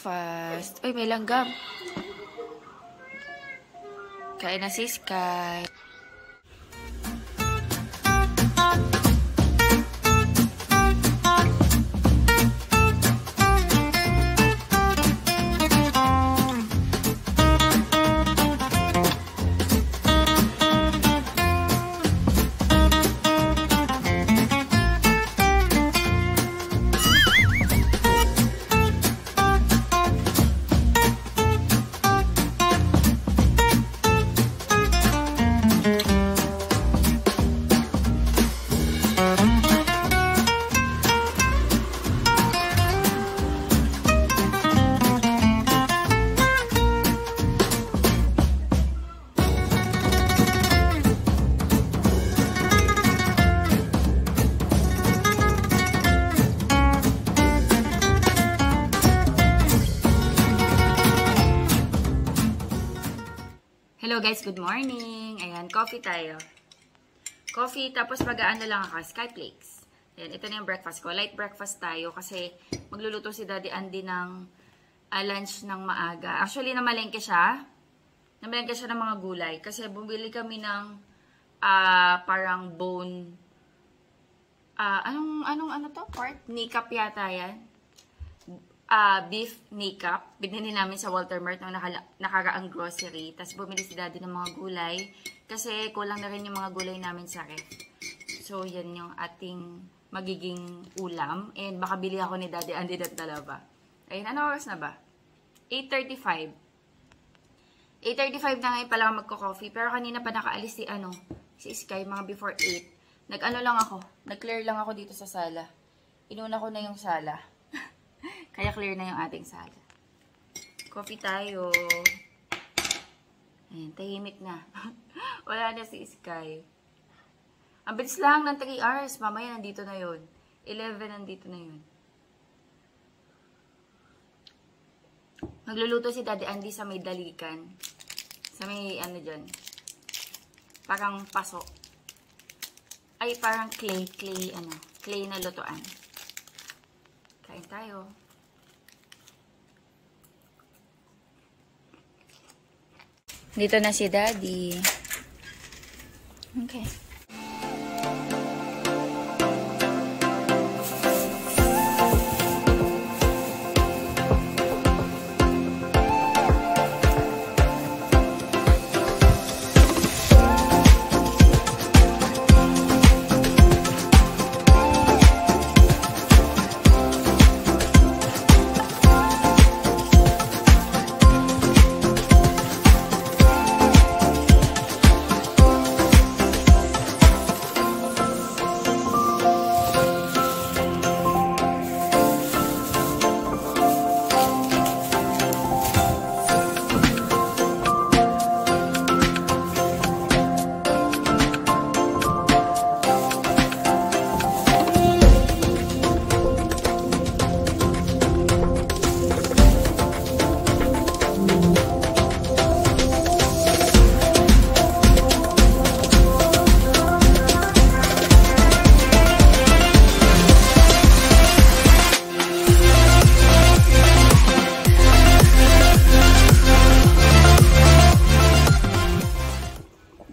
breakfast. Uy, may langgam. Kain na si Sky. Hello guys, good morning. Ayan, coffee tayo. Coffee, tapos mag-aano lang ako, Sky Flakes. Ayan, ito na yung breakfast ko. Light breakfast tayo kasi magluluto si Daddy Andy ng lunch ng maaga. Actually, namalengke siya. Namalengke siya ng mga gulay. Kasi bumili kami ng parang bone. Ano to? Part? Kneecap yata yan. Beef kneecap. Binili namin sa Walter Mart nung nakaraang grocery. Tapos bumili si Daddy ng mga gulay. Kasi kulang na rin yung mga gulay namin sa ref. So, yan yung ating magiging ulam. And baka bili ako ni Daddy Andy ng talaba. Ayun, ano oras na ba? 8:35. 8:35 na ngayon pala magko-coffee. Pero kanina pa nakaalis si Sky, mga before 8. Nag-clear lang ako dito sa sala. Inuna ko na yung sala. Kaya clear na yung ating sala. Coffee tayo. Ayan, tahimik na. Wala na si Sky. Ang bilis lang ng 3 hours. Mamaya nandito na yun. 11 nandito na yun. Magluluto si Daddy Andy sa may dalikan. Sa may dyan. Parang paso. Ay, parang clay na lutuan. Kain tayo. Dito na si Daddy. Okay.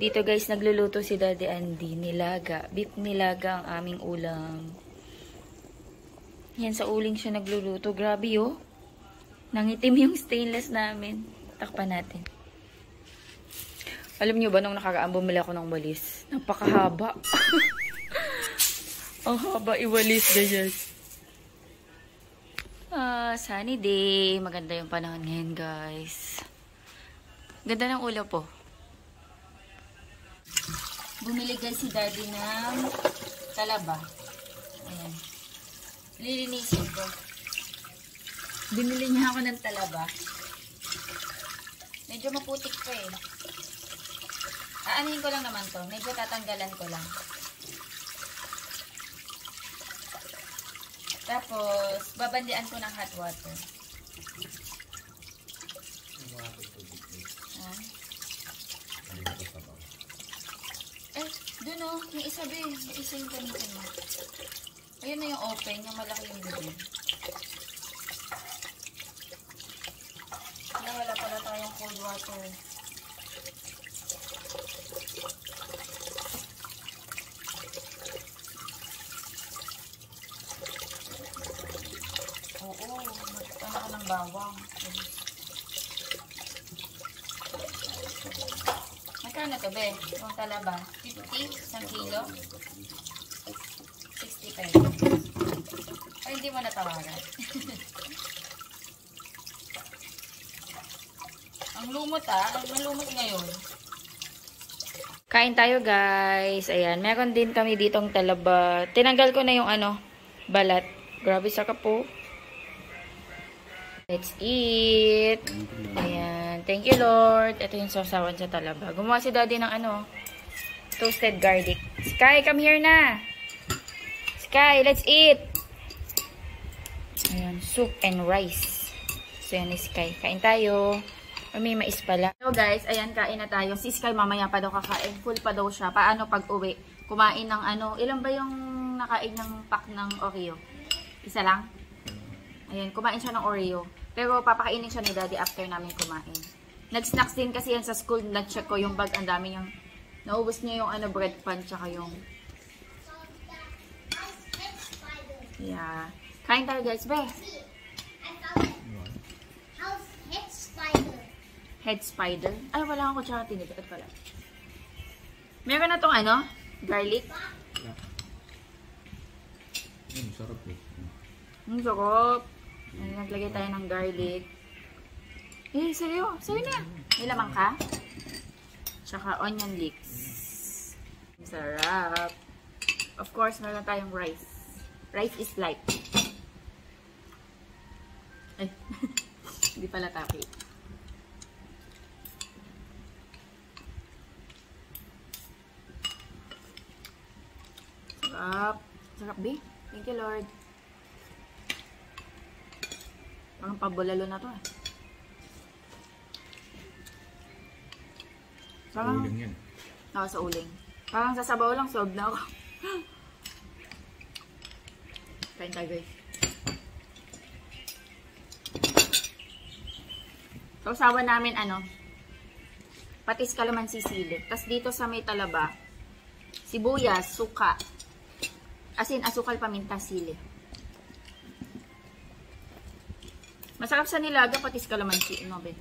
Dito guys, nagluluto si Daddy Andy. Nilaga. Beef nilaga ang aming ulam. Yan, sa uling siya nagluluto. Grabe oh. Nangitim yung stainless namin. Takpan natin. Alam niyo ba, nung nakaraan bumili ako ng walis. Napakahaba. Ang haba iwalis guys. Sunny day. Maganda yung panahon ngayon guys. Ganda ng ulo po. Bumili guys si Daddy ng talaba. Ayan. Lilinisin ko. Binili niya ako ng talaba. Medyo maputik pa eh. Aanihin ko lang naman to. Medyo tatanggalan ko lang. Tapos, babandian ko ng hot water. Doon o, yung isa ba yung isa yung gamitin mo. Ayun na yung open, yung malaki yung bibig. water. Oo, ano ka ng bawang. Magkano to, be? Yung talaba? 50? Isang kilo? 60 pesos. Ay, hindi mo natawagan. Ang lumot ang lumot ngayon. Kain tayo guys. Ayan, meron din kami ditong talaba. Tinanggal ko na yung balat. Grabe saka po. Let's eat. Ayan. Thank you, Lord. Ito yung sausawan sa talaba. Gumawa si Daddy ng toasted garlic. Sky, come here na. Sky, let's eat. Ayan, soup and rice. So, yan is Sky. Kain tayo. May mais pala. So, guys, ayan, kain na tayo. Si Sky, mamaya pa daw kakain. Full pa daw siya. Paano pag uwi? Kumain ng ilan ba yung nakain ng pack ng Oreo? Isa lang? Ayan, kumain siya ng Oreo. Pero papakainin siya ni Daddy after namin kumain. Nag-snacks din kasi yan sa school. Nag-check ko yung bag. Ang dami niyang... Naubos niya yung bread pan tsaka yung... Yeah. Kain tayo guys, be. How's head spider? Head spider? Ay, wala akong kutsara tinidor. Ito pala. Meron na tong garlic. Yeah. Sarap eh. Sarap. Naglagay tayo ng garlic. Eh, sa'yo. Sa'yo na. May lamang ka. Tsaka onion leeks. Sarap. Of course, meron tayong rice. Rice is life. Ay. Hindi pala tapi. Sarap. Sarap, be. Thank you, Lord. Parang pabulalo na to eh. Parang, Uling yan. Oo, sa uling. Parang sa sabaw lang, sob na ako. Kain tayo guys. Sausawan namin patis kalamansi sili. Tapos dito sa may talaba, sibuyas, suka. Asin, asukal, paminta, sili. Masarap sa nilaga, patis kalamansi. Ano, be?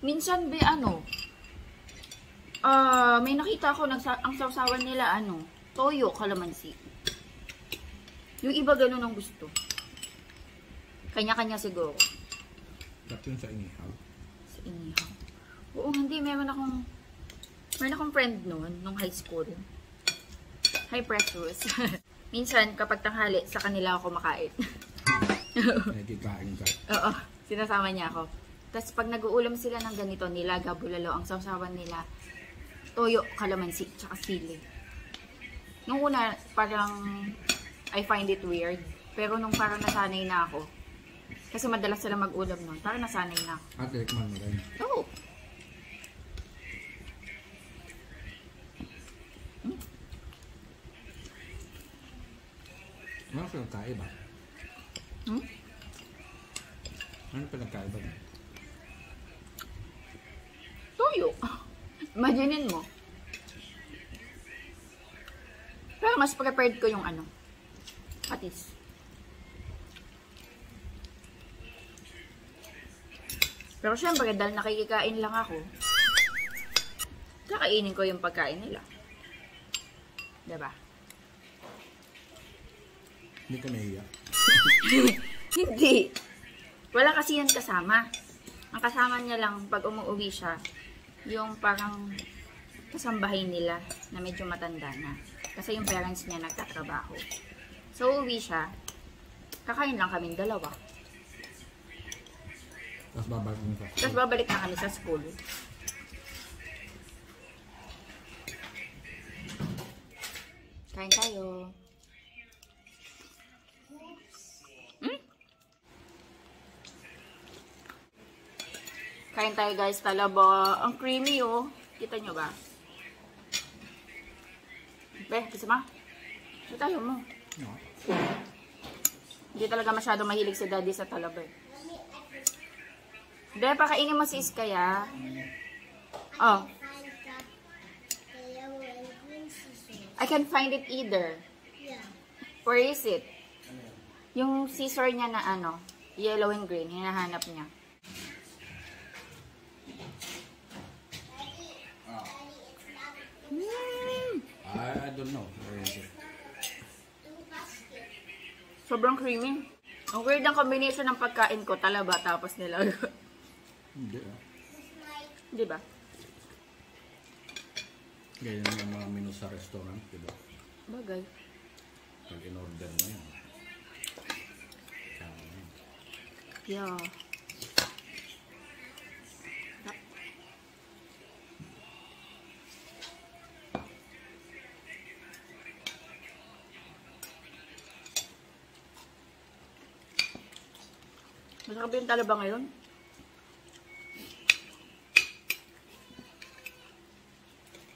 Minsan, be, may nakita ako, ang sausawan nila, toyo, kalamansi. Yung iba ganun ang gusto. Kanya-kanya siguro. Tapos sa inihaw. Sa inihaw. Oo, hindi. Meron akong friend noon, nung high school. Hi, Precious. Minsan, kapag tanghali, sa kanila ako makain. Nagkikain ka. Oo, sinasama niya ako. Tapos, pag nag-uulam sila ng ganito, nilaga, bulalo, ang sausawan nila, toyo, kalamansi, tsaka sili. Nung una, parang, I find it weird. Pero nung parang nasanay na ako, kasi madalas sila mag-ulam nun, parang nasanay na ako. At tikman mo rin. Oo. Ano pinagkaiba? Ano pinagkaiba niya? Toyo. Imaginin mo. Pero mas prepared ko yung patis. Pero syempre, dahil nakikikain lang ako, kakainin ko yung pagkain nila. Diba? Hindi ka nahiya. Hindi. Wala kasi yan kasama. Ang kasama niya lang pag umuwi siya, yung parang kasambahay nila na medyo matanda na. Kasi yung parents niya nagtatrabaho. So, uwi siya. Kakain lang kaming dalawa. Tapos babalik mo ka. Tapos babalik na kami sa school. Kain tayo. Kain tayo guys, talaba. Ang creamy oh. Kita nyo ba? Be, gusto mo? Ito tayo mo. No. Hindi talaga masyado mahilig si Daddy sa talaba eh. Hindi, pakainin mo si Iskay ah. Oh. The yellow and green scissors. I can find it either. Yeah. Where is it? Yung scissor niya na ano, yellow and green, hinahanap niya. I don't know. Where is it? Sobrang creamy. Ang weird ang combination ng pagkain ko, talaba tapos nilaga. Hindi ah. Di ba? Ganyan yung mga menu sa restaurant, di ba? Bagay. Pag in-order mo yan. Kaya yan. Yeah. Masarap yung talaba ngayon.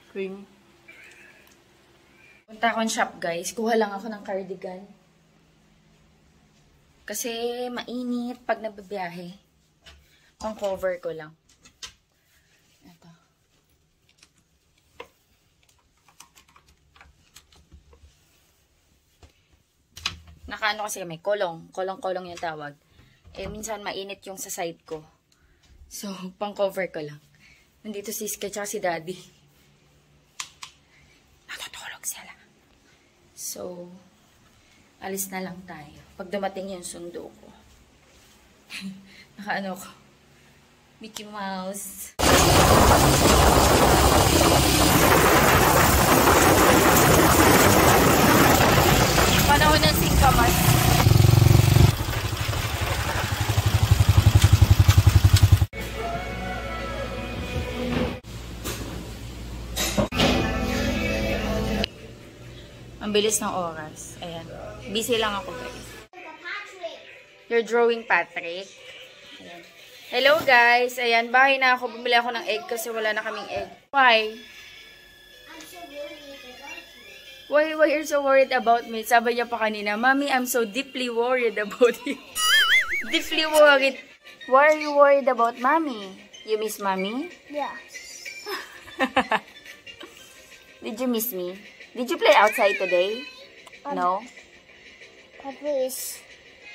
Creamy. Punta akong shop guys. Kuha lang ako ng cardigan. Kasi mainit pag nagbabiyahe. Pang cover ko lang. Ito. Nakaano kasi may kolong. Kolong-kolong yung tawag. Eh, minsan mainit yung sa side ko. So, pang cover ko lang. Nandito si Iskay tsaka si Daddy. Natutulog sila. So, alis na lang tayo. Pag dumating yung sundo ko. Nakaano ko. Mickey Mouse. Panahon ng singkamas. Ang bilis ng oras. Ayan. Busy lang ako, guys. You're drawing Patrick. Ayan. Hello, guys. Ayan, bahay na ako. Bumili ako ng egg kasi wala na kaming egg. Why? I'm so worried about you. Why you're so worried about me? Sabi niya pa kanina, Mommy, I'm so deeply worried about you. Deeply worried. Why are you worried about Mommy? You miss Mommy? Yeah. Did you miss me? Did you play outside today? No? Papa is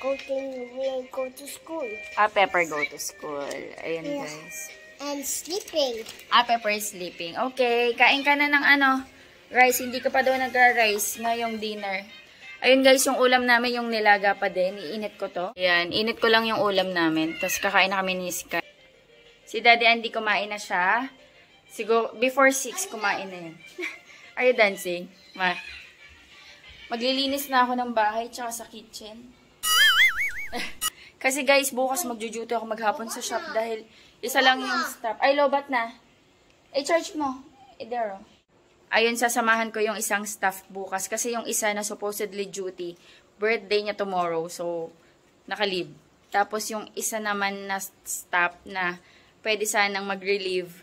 will go to school. Pepper go to school. Ayan, Yeah. guys. And sleeping. Pepper is sleeping. Okay, kain ka na ng ano, rice. Hindi ka pa daw nagra-rice ngayong dinner. Ayun guys, yung ulam namin, yung nilaga pa din. Iinit ko to. Ayan, init ko lang yung ulam namin. Tapos kakain na kami ni Sky. Si Daddy Andy kumain na siya. Siguro, before 6 kumain na yan. Are you dancing? Maglilinis na ako ng bahay tsaka sa kitchen. Kasi guys, bukas magjujuti ako maghapon sa shop dahil isa lang yung staff. Ay, lobat na. Charge mo. There. Ayun, sasamahan ko yung isang staff bukas. Kasi yung isa na supposedly duty, birthday niya tomorrow. So, naka-leave. Tapos yung isa naman na staff na pwede sanang mag-relieve,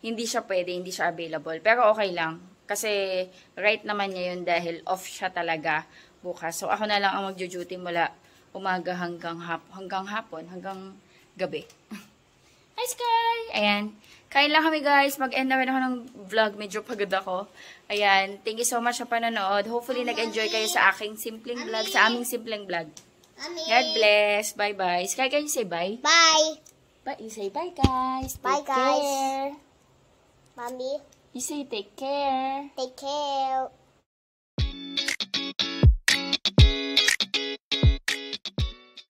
hindi siya pwede, hindi siya available. Pero okay lang. Kasi right naman niya yun dahil off siya talaga bukas. So, ako na lang ang magjo-duty mula umaga hanggang hapon, hanggang gabi. Hi, Sky! Ayan. Kain lang kami, guys. Mag-end na rin ako ng vlog. Medyo pagod ako. Ayan. Thank you so much sa panonood. Hopefully, nag-enjoy kayo sa aking simpleng vlog, sa aming simpleng vlog. Mommy. God bless. Bye-bye. Sky, can you say bye? Bye. Bye. You say bye, guys. Bye, Take guys. care. Mommy, You say take care. take care.